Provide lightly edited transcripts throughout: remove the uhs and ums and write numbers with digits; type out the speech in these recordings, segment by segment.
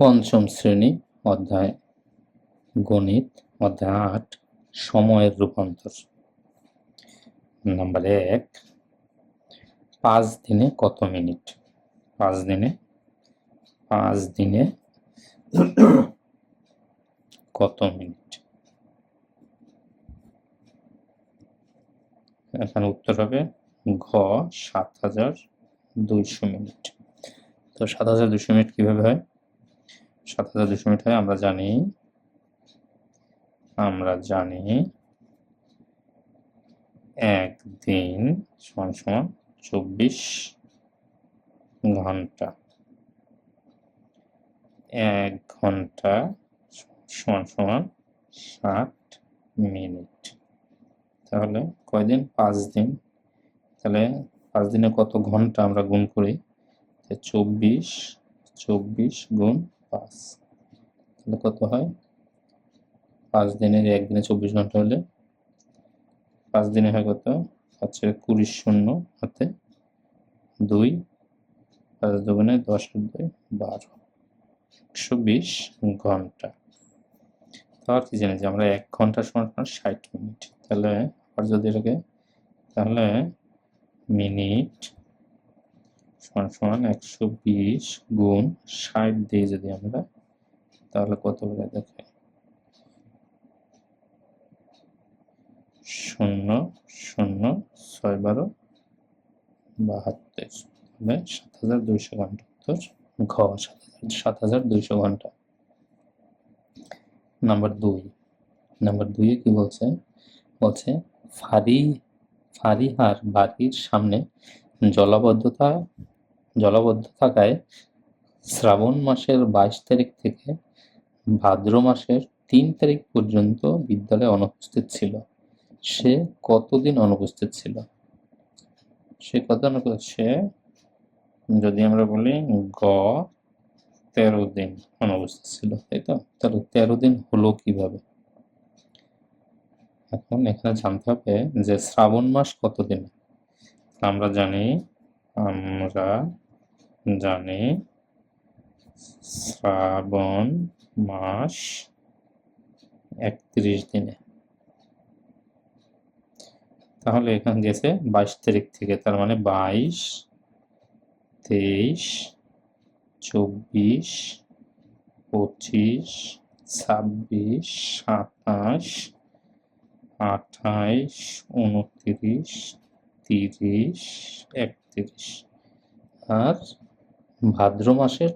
পঞ্চম শ্রেণী অধ্যায় গণিত অধ্যায় ৮ সময়ের রূপান্তর। নাম্বার ১, ৫ দিনে কত মিনিট? ৫ দিনে কত মিনিট? এখানে উত্তর হবে ঘ ৭২০০ মিনিট। তো ৭২০০ মিনিট কিভাবে হয়? ৭২০০ মিনিট হয় আমরা জানি একদিন সমান ২৪ ঘন্টা, ১ ঘন্টা সমান ৬০ মিনিট। তাহলে কয়দিন? ৫ দিন। তাহলে ৫ দিনে কত ঘন্টা আমরা গুণ করি? ২৪ গুণ ৫, তাহলে কত হয়? ৫ দিনের একদিনে ২৪ ঘন্টা হলে ৫ দিনে হয় কত? ২০ শূন্য হাতে ২, ৫ দুগুণে ১০ আর ২ ১২, ১২০ ঘন্টা। তাহলে কি জানি যে আমরা ১ ঘন্টা সমান ৬০ মিনিট। তাহলে আবার যদি এটাকে, তাহলে মিনিট সমান ১২০ গুণ ৬০ দিয়ে যদি আমরা, তাহলে কত করে দেখাই? ০ ০ ৬ ১২ ৭২, তাহলে ৭২০০ ঘন্টা। উত্তর ঘ ৭২০০ ঘন্টা। নাম্বার ২ কি বলছে? বলছে ফারিহার বাড়ির সামনে জলাবদ্ধতা থাকায় শ্রাবণ মাসের ২২ তারিখ থেকে ভাদ্র মাসের ৩ তারিখ পর্যন্ত বিদ্যালয়ে অনুপস্থিত ছিল। সে কতদিন অনুপস্থিত ছিল? সে যদি আমরা বলি গ ১৩ দিন অনুপস্থিত ছিল, তাই তো? তাহলে ১৩ দিন হলো কিভাবে? এখন এখানে জানতে হবে যে শ্রাবণ মাস কতদিন। আমরা জানি শ্রাবণ মাস ৩১ দিনে। তাহলে এখানে গেছে ২২ তারিখ থেকে, তার মানে ২২, ২৩, ২৪, ২৫, ২৬, ২৭, ২৮, ২৯, ৩০, ৩১ আর ভাদ্র মাসের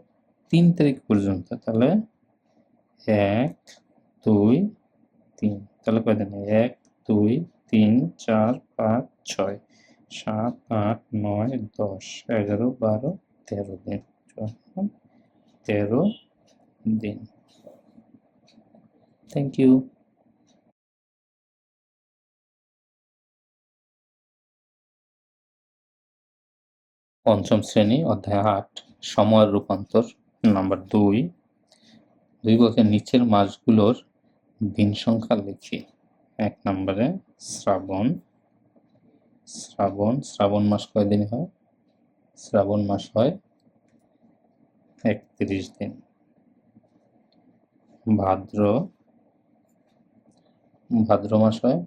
৩ তারিখ পর্যন্ত। তাহলে ১, ২, ৩, তাহলে কয়দিন? ১, ২, ৩, ৪, ৫, ৬, ৭, ৮, ৯, ১০, ১১, ১২, ১৩ দিন। ১৩ দিন। Thank you. পঞ্চম শ্রেণী অধ্যায় ৮ সময়ের রূপান্তর। নাম্বার ২ বলছে নিচের মাসগুলোর দিন সংখ্যা লিখি। ১ নম্বরে শ্রাবণ মাস কয়দিন হয়? শ্রাবণ মাস হয় ৩১ দিন। ভাদ্র মাস হয়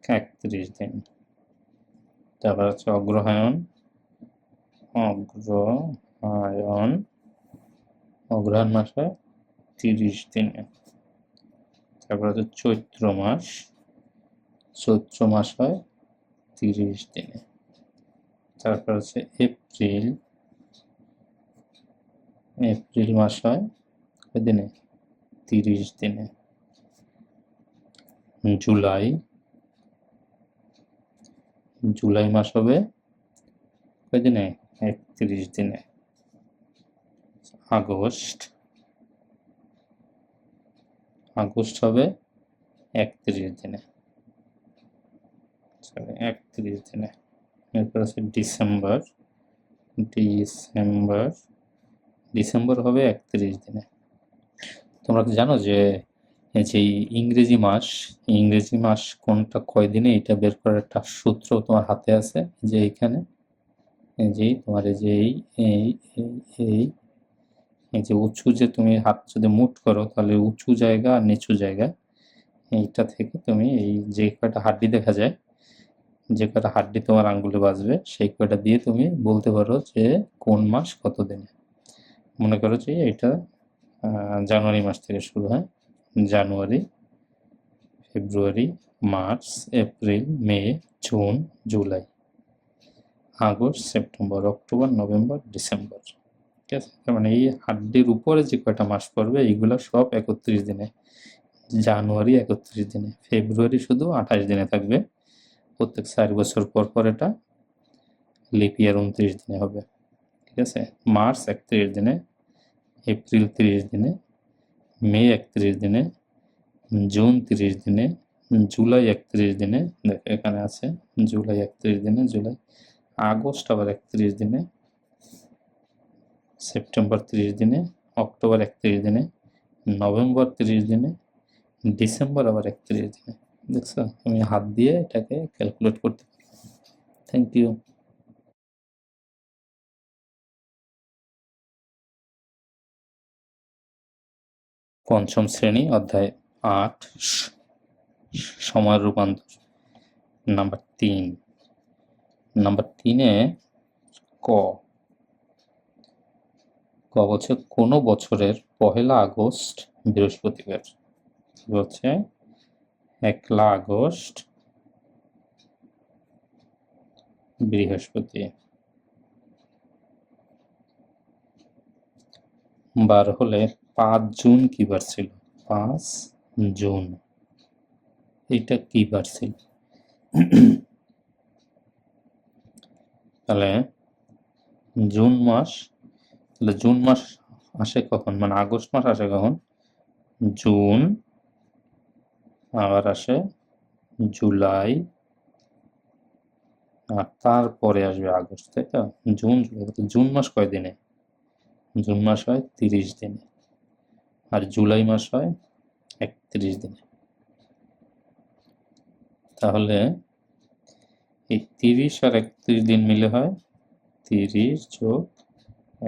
৩১ দিন। তারপর হচ্ছে অগ্রহায়ণ মাস হয় ৩০ দিনে। তারপর হচ্ছে চৈত্র মাস হয় ৩০ দিনে। তারপর হচ্ছে এপ্রিল মাস হয় কয় দিনে? ৩০ দিনে। জুলাই মাস হবে কয় দিনে? ৩১ দিনে। আগস্ট হবে ৩১ দিনে। ৩১ দিনে। এরপর আছে ডিসেম্বর হবে ৩১ দিনে। তোমরা কি জানো যে ইংরেজি মাস কোনটা কয় দিনে, এটা বের করার একটা সূত্র তোমার হাতে আছে। যে এইখানে তোমার এই এই যে উঁচু, যে তুমি হাত যদি মুঠ করো তাহলে উঁচু জায়গা আর নিচু জায়গা, এইটা থেকে তুমি এই যে কয়টা হাড্ডি দেখা যায়, যে কয়টা হাড্ডি তোমার আঙ্গুলে বাজবে, সেই কয়টা দিয়ে তুমি বলতে পারো যে কোন মাস কত দিনে। মনে করো যে এটা জানুয়ারি মাস থেকে শুরু হয়, January, February, March, April, May, June, July, August, September, October, November, December. ঠিক আছে, তার মানে এই হাড্ডির উপরে যে কয়টা মাস পড়বে এইগুলো সব 31 দিনে। জানুয়ারি 31 দিনে, ফেব্রুয়ারি শুধু 28 দিনে থাকবে, প্রত্যেক 4 বছর পর পর এটা লিপ ইয়ার 29 দিনে হবে। ঠিক আছে, মার্চ 31 দিনে, এপ্রিল 30 দিনে, মে 31 দিনে, জুন 30 দিনে, জুলাই 31 দিনে, দেখো এখানে আছে জুলাই 31 দিনে, জুলাই, আগস্ট আবার 31 দিনে, সেপ্টেম্বর 30 দিনে, অক্টোবর 31 দিনে, নভেম্বর 30 দিনে, ডিসেম্বর আবার 31 দিনে। দেখছো, তুমি হাত দিয়ে এটাকে ক্যালকুলেট করতে পারো। Thank you. পঞ্চম শ্রেণী, অধ্যায় 8, সময়ের রূপান্তর, নাম্বার 3। নাম্বার 3-এ ক বলছে কোনো বছরের 1 আগস্ট বৃহস্পতিবার। বলছে 1 আগস্ট বৃহস্পতি বার হলে 5 জুন কি বার ছিল? 5 জুন এটা কি বার ছিল? তাহলে জুন মাস, তাহলে জুন মাস আসে কখন, মানে আগস্ট মাস আসে কখন? জুন, আবার আসে জুলাই, আর তারপরে আসবে আগস্ট, তাই তো? জুন, জুলাই, জুন মাস কয় দিনে? জুন মাস হয় 30 দিনে, আর জুলাই মাস হয় 31 দিনে। তাহলে এই 30 আর 31 দিন মিলে হয় 30 যোগ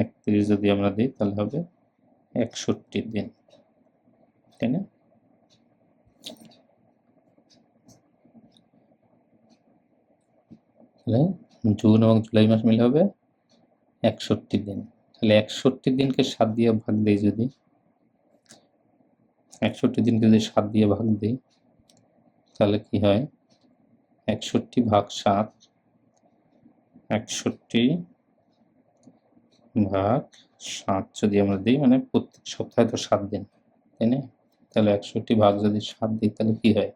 31, যদি আমরা দিই তাহলে হবে 61 দিন, তাই না? তাহলে জুন এবং জুলাই মাস মিলে হবে 61 দিন। তাহলে 61 দিনকে 7 দিয়ে ভাগ দিই, যদি 61 দিনকে যদি 7 দিয়ে ভাগ দিই তাহলে কি হয়? 61 ভাগ 7, 61 ভাগ 7 যদি আমরা দিই, মানে প্রত্যেক সপ্তাহে তো 7 দিন, তাই না? তাহলে 61 ভাগ যদি 7 দিই তাহলে কি হয়?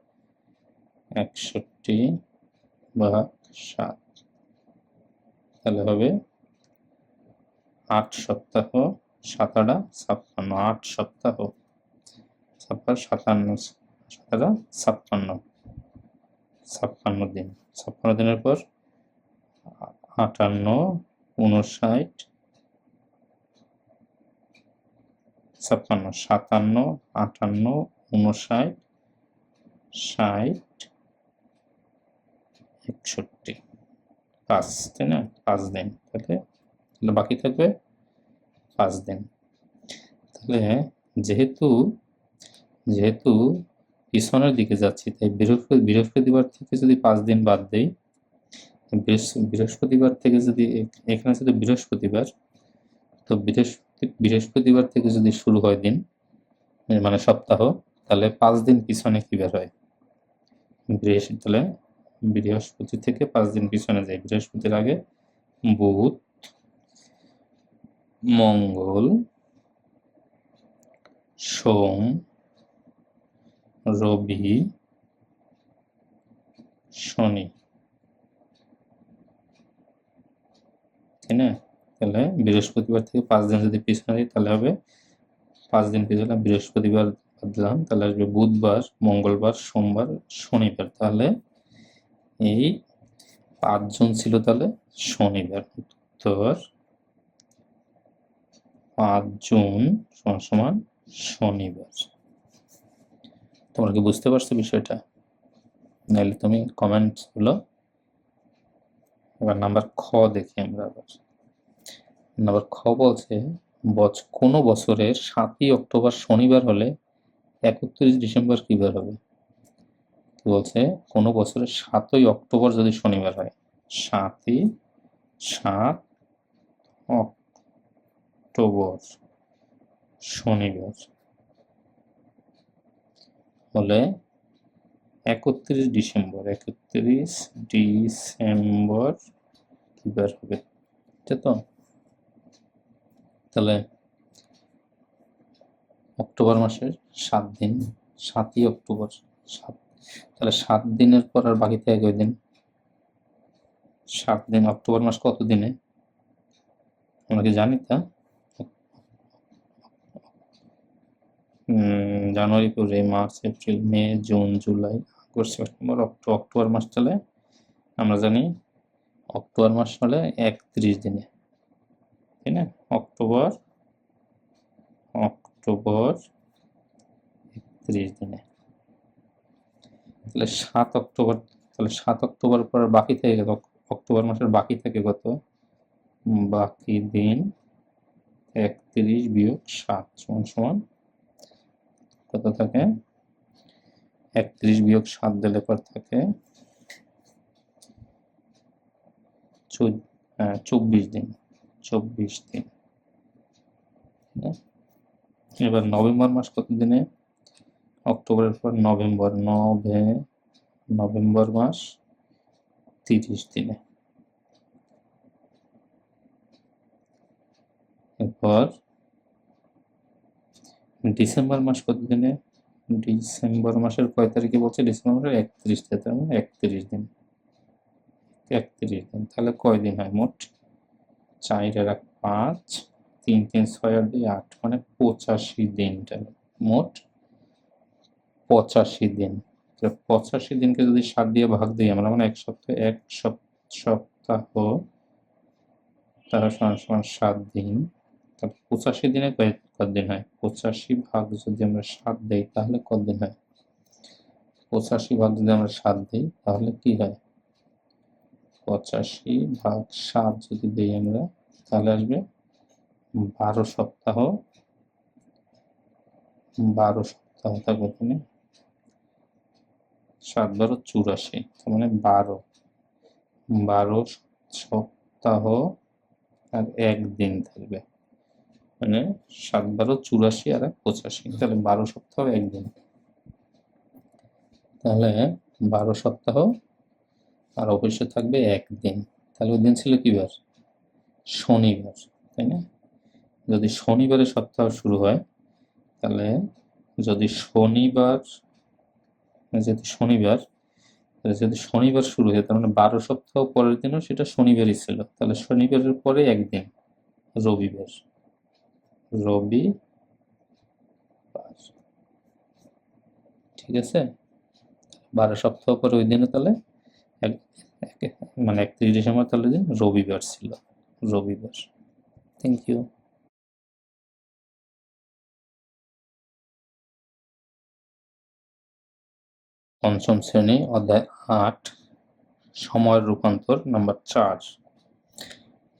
61 ভাগ 7, তাহলে হবে 8 সপ্তাহ, 7 8 56, 8 সপ্তাহ, 57, 7 56, 56 দিন। 56 দিনের পর 58, 59, 56, 57, 58, 59, 60, 61, 5, তাই না? 5 দিন। তাহলে বাকি থাকবে 5 দিন। তাহলে যেহেতু যেহেতু পিছনের দিকে যাচ্ছি, তাই বৃহস্পতিবার থেকে যদি 5 দিন বাদ দেই, বৃহস্পতিবার থেকে যদি এখানে যদি বৃহস্পতিবার, তো বৃহস্পতিবার থেকে যদি শুরু হয় দিন, মানে সপ্তাহ, তাহলে 5 দিন পিছনে কি বের হয়? তাহলে বৃহস্পতি থেকে 5 দিন পিছনে যায়। বৃহস্পতির আগে বুধ, মঙ্গল, সোম, রবি, শনি, তাই না? তাহলে বৃহস্পতিবার থেকে 5 দিন যদি পিছনে দিই তাহলে হবে 5 দিন পিছনে বৃহস্পতিবার বাদ দিলাম, তাহলে আসবে বুধবার, মঙ্গলবার, সোমবার, শনিবার। তাহলে এই 5 জন ছিল তাহলে শনিবার। উত্তর 5 জুন সমান সমান শনিবার। তোমরা কি বুঝতে পারছো বিষয়টা? নাহলে তুমি কমেন্টস গুলো। এবার নাম্বার খ দেখি আমরা। আবার নাম্বার খ বলছে কোনো বছরের 7ই অক্টোবর শনিবার হলে 31 ডিসেম্বর কি বার হবে? কি বলছে, কোনো বছরের 7ই অক্টোবর যদি শনিবার হয়, 7 অক্টোবর শনিবার হলে 31 ডিসেম্বর কি বার হবে? এটা তো তাহলে অক্টোবর মাসের 7 দিন, 7ই অক্টোবর, তাহলে 7 দিনের পর আর বাকি থাকে কয় দিন? 7 দিন। অক্টোবর মাস কত দিনে আমরা কি জানি তা? January, February, March, April, May, June, July, August, September, October মাস তাহলে আমরা জানি অক্টোবর মাস হলে 31 দিনে, তাই না? অক্টোবর 31 দিনে, তাহলে 7 অক্টোবর পর বাকি থেকে গেল, অক্টোবর মাসের বাকি থাকে কত? বাকি দিন 31 বিয়োগ 7 সমান কত থাকে? 31 বিয়োগ 7 দিলে পর থাকে 24 দিন। এবার নভেম্বর মাস কত দিনে? অক্টোবরের পর নভেম্বর মাস 30 দিনে। এরপর ডিসেম্বর মাস কত দিনে? ডিসেম্বর মাসের কয় তারিখে বলছে? ডিসেম্বর মাসের 31 তারিখ, তার মানে 31 দিন। 31 দিন তাহলে কয় দিন হয় মোট? 4 আর 5, 3 3 6 আর 2 8, মানে 85 দিন। মোট 85 দিন। 85 দিনকে যদি 7 দিয়ে ভাগ দিই আমরা, মানে এক সপ্তাহ তারা সমান 7 দিন। তাহলে 85 দিনে কতদিন হয়? 85 ভাগ যদি আমরা 7 দেই তাহলে কতদিন হয়? 85 ভাগ যদি আমরা 7 দিই তাহলে কি হয়? 85 ভাগ 7 যদি দেই আমরা তাহলে আসবে 12 সপ্তাহ। 12 সপ্তাহ থাকবে এখানে, 7 12 84, তার মানে 12 সপ্তাহ আর 1 দিন থাকবে, মানে 7 12 84 আর 85, তাহলে 12 সপ্তাহ 1 দিন। তাহলে 12 সপ্তাহ আর অবশ্যই থাকবে 1 দিন। তাহলে ওই দিন ছিল কি বার? শনিবার, তাই না? যদি শনিবারে সপ্তাহ শুরু হয় তাহলে যদি শনিবার শুরু হয় তার মানে 12 সপ্তাহ পরের দিনও সেটা শনিবারই ছিল, তাহলে শনিবারের পরে একদিন রবিবার। ঠিক আছে, 12 সপ্তাহ পরে ওই দিনে তাহলে মানে 31 ডিসেম্বর তাহলে দিন রবিবার ছিল। Thank you. পঞ্চম শ্রেণী, অধ্যায় 8, সময়ের রূপান্তর, নাম্বার 4।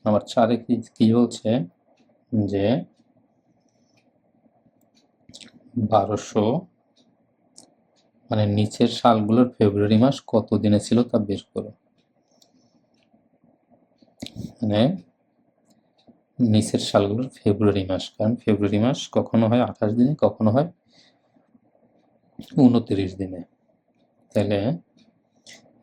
নাম্বার 4 কি বলছে যে 1200 মানে নিচের সালগুলোর ফেব্রুয়ারি মাস কত দিনে ছিল তা বের করো। মানে নিচের সালগুলোর ফেব্রুয়ারি মাস, কারণ ফেব্রুয়ারি মাস কখনো হয় 28 দিনে, কখনো হয় 29 দিনে। তাহলে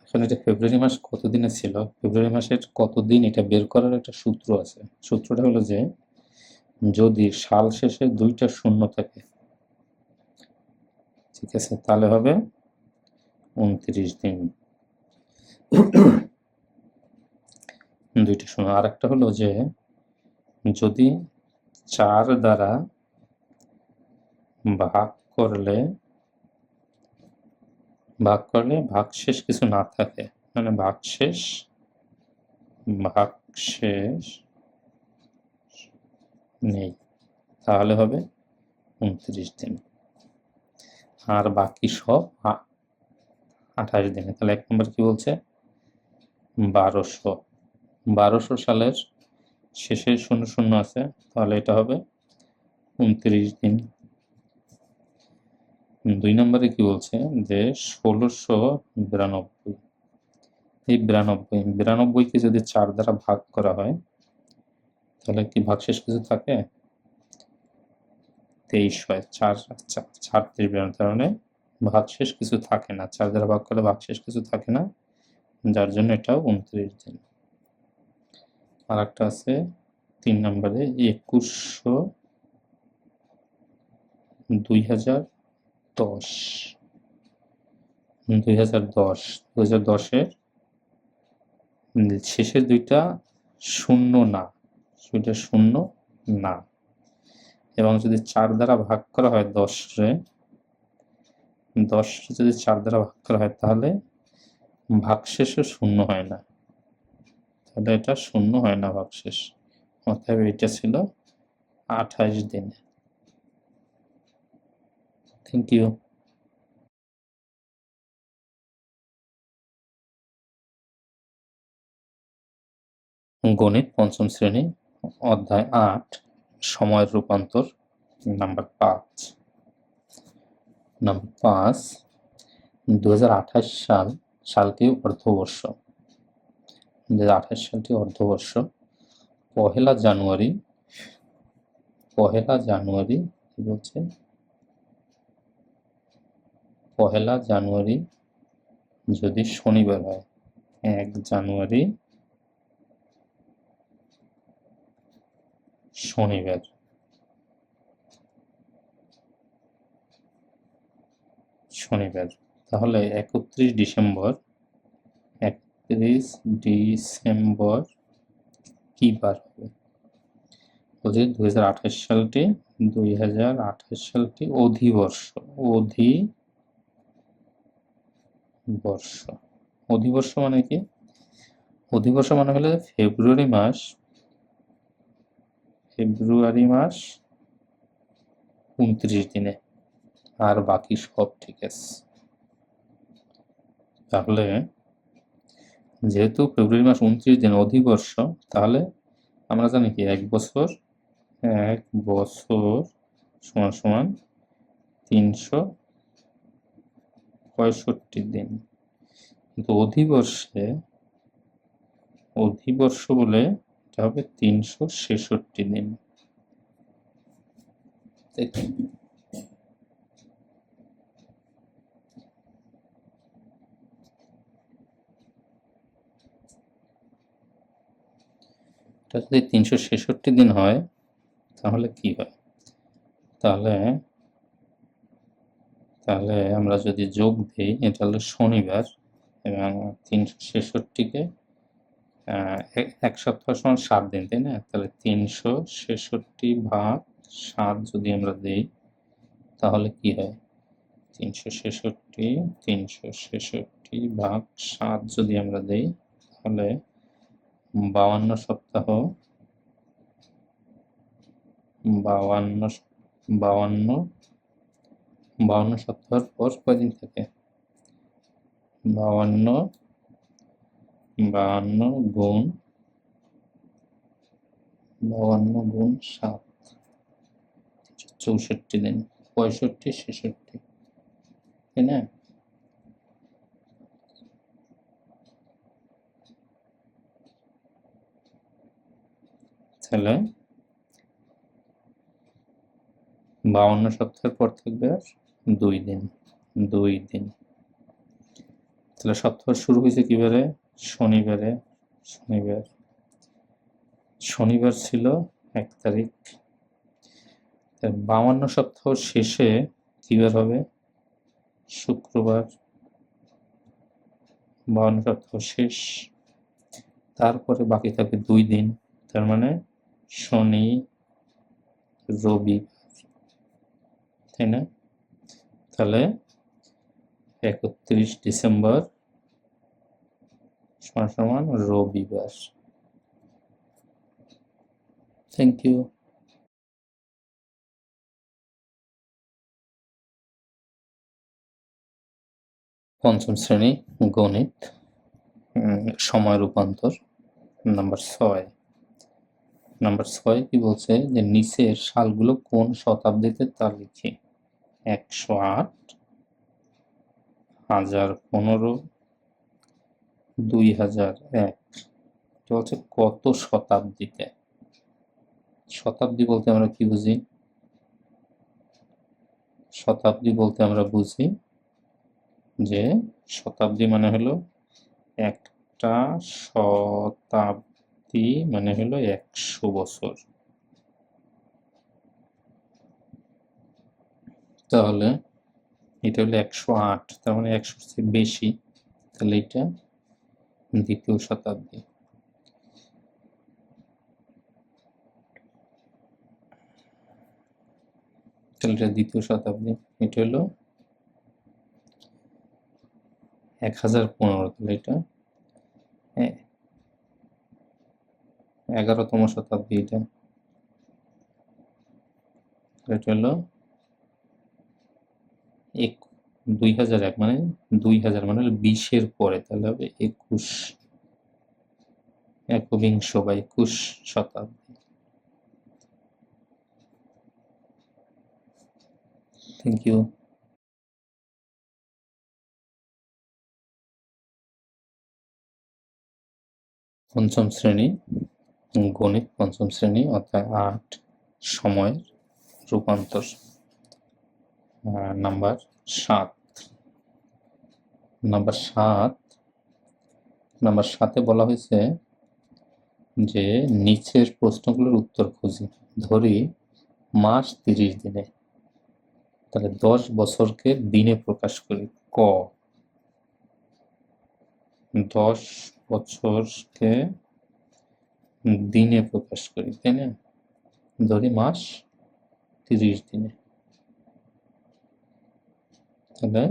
এখন এটা ফেব্রুয়ারি মাস কত দিনে ছিল, ফেব্রুয়ারি মাসের কত দিন এটা বের করার একটা সূত্র আছে। সূত্রটা হলো যে যদি সাল শেষে 2টা শূন্য থাকে, ঠিক আছে, তাহলে হবে 29 দিন। 2টা শূন্য। আর একটা হলো যে যদি 4 দ্বারা ভাগ করলে ভাগশেষ কিছু না থাকে, মানে ভাগশেষ নেই, তাহলে হবে 29 দিন। আর বাকি সব 28 দিনে। তাহলে 1 নম্বর কি বলছে? 1200 সালের শেষে 00 আছে, তাহলে এটা হবে 29 দিন। 2 নম্বরে কি বলছে যে 1692, এই 92কে যদি 4 দ্বারা ভাগ করা হয় তাহলে কি ভাগশেষ কিছু থাকে? 23 হয়। 4 33 92, তার মানে ভাগশেষ কিছু থাকে না। 4 দ্বারা ভাগ করলে ভাগশেষ কিছু থাকে না, যার জন্য এটাও 29 দিন। আর একটা আছে 3 নম্বরে 2100 2010, 2010 এর শেষের দুইটা শূন্য না, দুইটা শূন্য না, এবং যদি 4 দ্বারা ভাগ করা হয় 10রে যদি 4 দ্বারা ভাগ করা হয় তাহলে ভাগশেষও শূন্য হয় না, তাহলে এটা শূন্য হয় না ভাগশেষ। অতএব এটা ছিল 28 দিনে। Thank you. গণিত পঞ্চম শ্রেণী, অধ্যায় 8, সময়ের রূপান্তর, নাম্বার 5। নাম্বার 5, 2028 সালটি অর্থবর্ষ। 2028 সালটি অর্থবর্ষ। পহেলা জানুয়ারি কি বলছে? পহেলা জানুয়ারি যদি শনিবার হয়, 1 জানুয়ারি শনিবার, তাহলে 31 ডিসেম্বর কি বার হবে? বলছি 2028 সালটি অধিবর্ষ মানে কি? অধিবর্ষ মানে হলে ফেব্রুয়ারি মাস 29 দিনে, আর বাকি সব ঠিক আছে। তাহলে যেহেতু ফেব্রুয়ারি মাস 29 দিন অধিবর্ষ, তাহলে আমরা জানি কি 1 বছর সমান সমান 365 দিন। কিন্তু অধিবর্ষ বলে এটা হবে 366 দিন। এটা যদি 366 দিন হয় তাহলে কি হয়? তাহলে আমরা যদি যোগ দিই, এটা হলো শনিবার, এবং 366কে 1 সপ্তাহ সমান 7 দিন, তাই না? তাহলে 366/7 যদি আমরা দিই তাহলে কি হয়? 366/7 যদি আমরা দিই তাহলে 52 সপ্তাহ, 52 সপ্তাহের পর কয়দিন থাকে? 52 গুণ 7, 64 দিন, 65 66, তাই না? তাহলে 52 সপ্তাহের পর থাকবে আর 2 দিন। তাহলে সপ্তাহ শুরু হয়েছে কিবারে? শনিবার ছিল 1 তারিখ। 52 সপ্তাহ শেষে কিবার হবে? শুক্রবার। 52 সপ্তাহ শেষ, তারপরে বাকি থাকে 2 দিন, তার মানে শনি রবি, তাই না? তাহলে 31 ডিসেম্বর সমান রবিবার। Thank you. পঞ্চম শ্রেণী গণিত, সময় রূপান্তর, নাম্বার 6। নাম্বার 6 কি বলছে যে নিচের সালগুলো কোন শতাব্দীতে তা লিখি। 108, 1015, 2001। এটা হচ্ছে কত শতাব্দীতে। শতাব্দী বলতে আমরা কি বুঝি? শতাব্দী বলতে আমরা বুঝি যে শতাব্দী মানে হলো একটা শতাব্দী মানে হলো 100 বছর। তাহলে এটা হলো 108, তার মানে 100 চেয়ে বেশি, তাহলে এটা দ্বিতীয় শতাব্দী। তাহলে এটা দ্বিতীয় শতাব্দী। এটা হলো 1015, তাহলে এটা 11তম শতাব্দী। এটা হলো 2001, মানে 2000 মানে হলো 20-এর পরে, তাহলে হবে 21, একবিংশ বা 21 শতাব্দী। Thank you. পঞ্চম শ্রেণী গণিত, পঞ্চম শ্রেণী অধ্যায় 8 সময়ের রূপান্তর, নাম্বার 7। নাম্বার 7-এ বলা হয়েছে যে নিচের প্রশ্নগুলোর উত্তর খুঁজি। ধরি মাস 30 দিনে, তাহলে 10 বছরকে দিনে প্রকাশ করি। 10 বছরকে দিনে প্রকাশ করি, তাই না? ধরি মাস 30 দিনে, তাহলে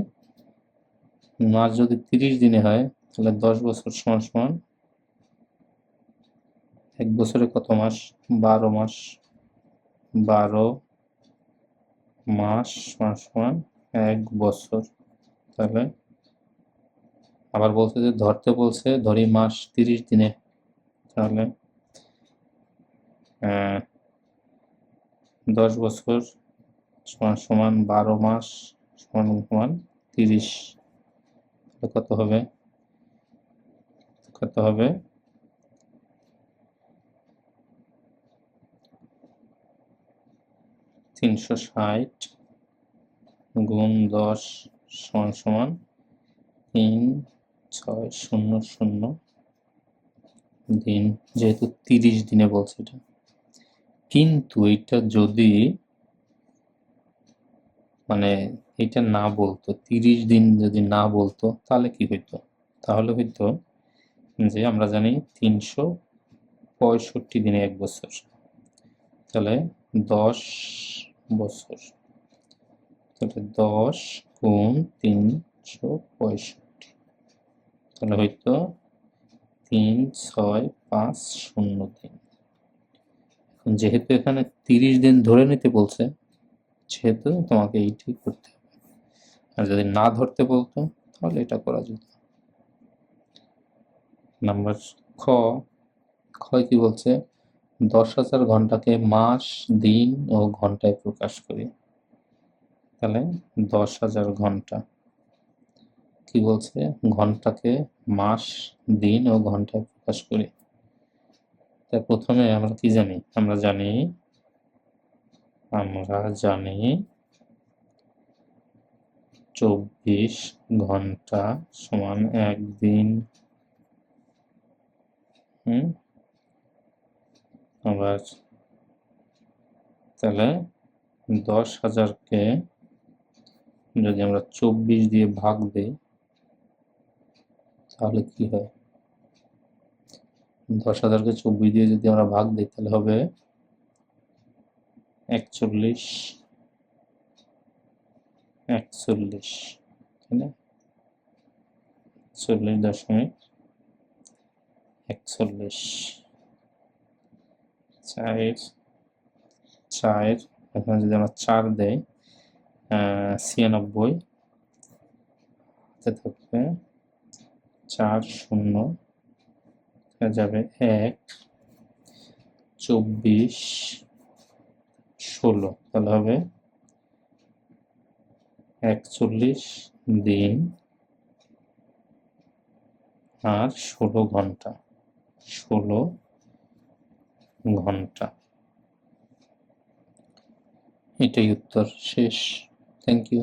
মাস যদি 30 দিনে হয় তাহলে 10 বছর সমান সমান 1 বছরে কত মাস? 12 মাস। 12 মাস সমান সমান 1 বছর। তাহলে আবার বলছে যে ধরতে বলছে ধরি মাস 30 দিনে, তাহলে 10 বছর সমান সমান 12 মাস সমান সমান 30, কত হবে? 360 গুণ 10 সমান সমান 3600 দিন, যেহেতু 30 দিনে বলছে এটা। কিন্তু এটা যদি মানে এটা না বলতো, 30 দিন যদি না বলতো তাহলে কি হইতো? তাহলে হইতো যে আমরা জানি 365 দিনে 1 বছর, তাহলে 10 বছর, তাহলে 10 গুণ 365, তাহলে হয়তো 3650 দিন। এখন যেহেতু এখানে 30 দিন ধরে নিতে বলছে, সেহেতু তোমাকে এইটি করতে হবে। আর যদি না ধরতে বলতো তাহলে এটা করা যেত। নাম্বার খ কি বলছে? 10,000 ঘন্টাকে মাস, দিন ও ঘন্টায় প্রকাশ করি। তাহলে 10,000 ঘন্টা কি বলছে? ঘন্টাকে মাস, দিন ও ঘন্টায় প্রকাশ করি। তা প্রথমে আমরা কি জানি? আমরা জানি 24 ঘন্টা সমান 1 দিন। আবার তাহলে 10,000-কে যদি আমরা 24 দিয়ে ভাগ দেই তাহলে কি হয়? 10,000-কে 24 দিয়ে যদি আমরা ভাগ দিই তাহলে হবে 41, তাই না? 40.41, 4 এখানে যদি আমরা 4 দেই 96, থাকবে 4 শূন্য, যাবে 1, 24 16, তাহলে হবে 41 দিন আর 16 ঘন্টা। 16 ঘন্টা, এটাই উত্তর। শেষ। Thank you.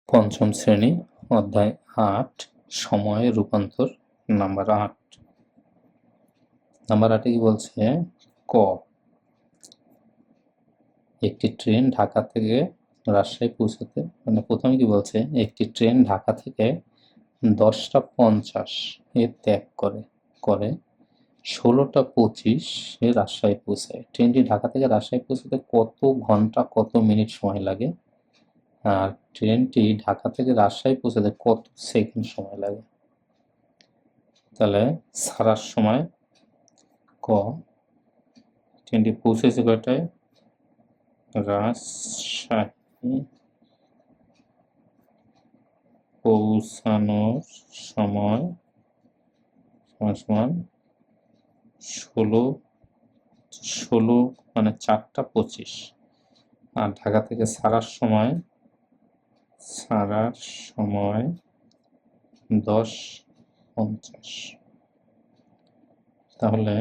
পঞ্চম শ্রেণী, অধ্যায় 8, সময় রূপান্তর, নাম্বার 8। নাম্বার 8 কি বলছে? ক, একটি ট্রেন ঢাকা থেকে রাজশাহী পৌঁছাতে, মানে প্রথমে কি বলছে, একটি ট্রেন ঢাকা থেকে 10:50 এ ত্যাগ করে 16:25 এ রাজশাহী পৌঁছায়। ট্রেনটি ঢাকা থেকে রাজশাহী পৌঁছাতে কত ঘন্টা কত মিনিট সময় লাগে, আর ট্রেনটি ঢাকা থেকে রাজশাহী পৌঁছাতে কত সেকেন্ড সময় লাগে? তাহলে ছাড়ার সময়, ক, ট্রেনটি পৌঁছেছে কয়টায়? রাজশাহী পৌঁছানোর সময় সমান 16 মানে 4:25, আর ঢাকা থেকে ছাড়ার সময় 10:50। তাহলে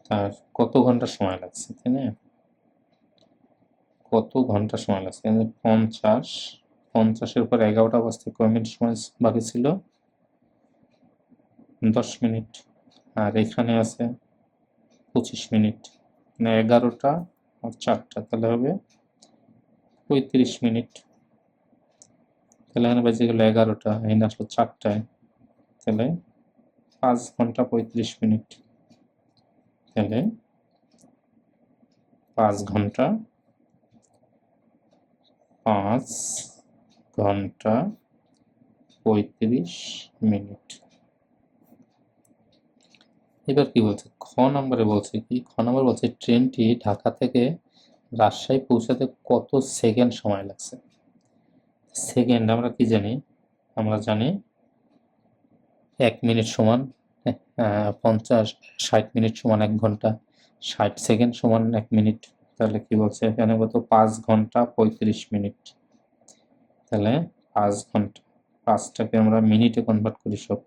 তার কত ঘন্টা সময় লাগছে, তাই না? কত ঘন্টা সময় লাগছে? 50-50-এর উপর 11টা বাজতে কয় মিনিট সময় বাকি ছিল? 10 মিনিট। আর এখানে আছে 25 মিনিট, মানে 11টা আর 4টা, তাহলে হবে 35 মিনিট। তাহলে এখানে বেজে গেল 11টা, এখানে আসলো 4টায়, তাহলে 5 ঘন্টা 35 মিনিট। তাহলে 5 ঘন্টা 35 মিনিট। এবার কি বলছে? খ নম্বরে বলছে কি? খ নম্বর বলছে ট্রেনটি ঢাকা থেকে রাজশাহী পৌঁছাতে কত সেকেন্ড সময় লাগছে। সেকেন্ড আমরা কি জানি? আমরা জানি 1 মিনিট সমান 60 মিনিট সমান 1 ঘন্টা, 60 সেকেন্ড সমান 1 মিনিট। তাহলে কি বলছে এখানে? কত? 5 ঘন্টা 35 মিনিট। তাহলে 5 ঘন্টা, 5টাকে আমরা মিনিটে কনভার্ট করি সব,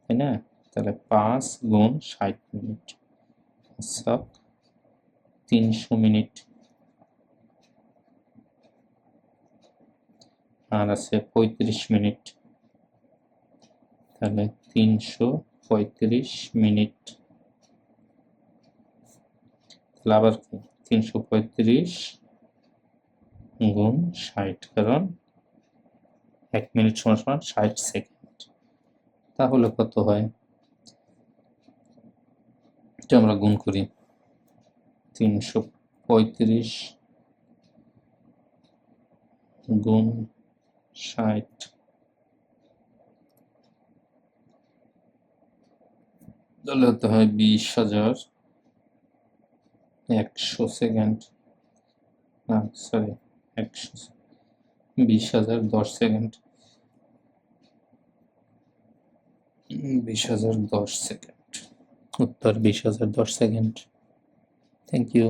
তাই না? তাহলে 5 গুণ 60 মিনিট, আচ্ছা 300 মিনিট। আর আছে 35 মিনিট, তাহলে 335 মিনিট। তাহলে আবার কি? 335 গুণ 60, কারণ 1 মিনিট সমান সমান 60 সেকেন্ড। তাহলে কত হয়? এটা আমরা গুণ করি। 335 গুণ 60, তাহলে হতে হয় 20,100 সেকেন্ড। না সরি, 20,010 সেকেন্ড। 20,010 সেকেন্ড, উত্তর 20,010 সেকেন্ড। Thank you.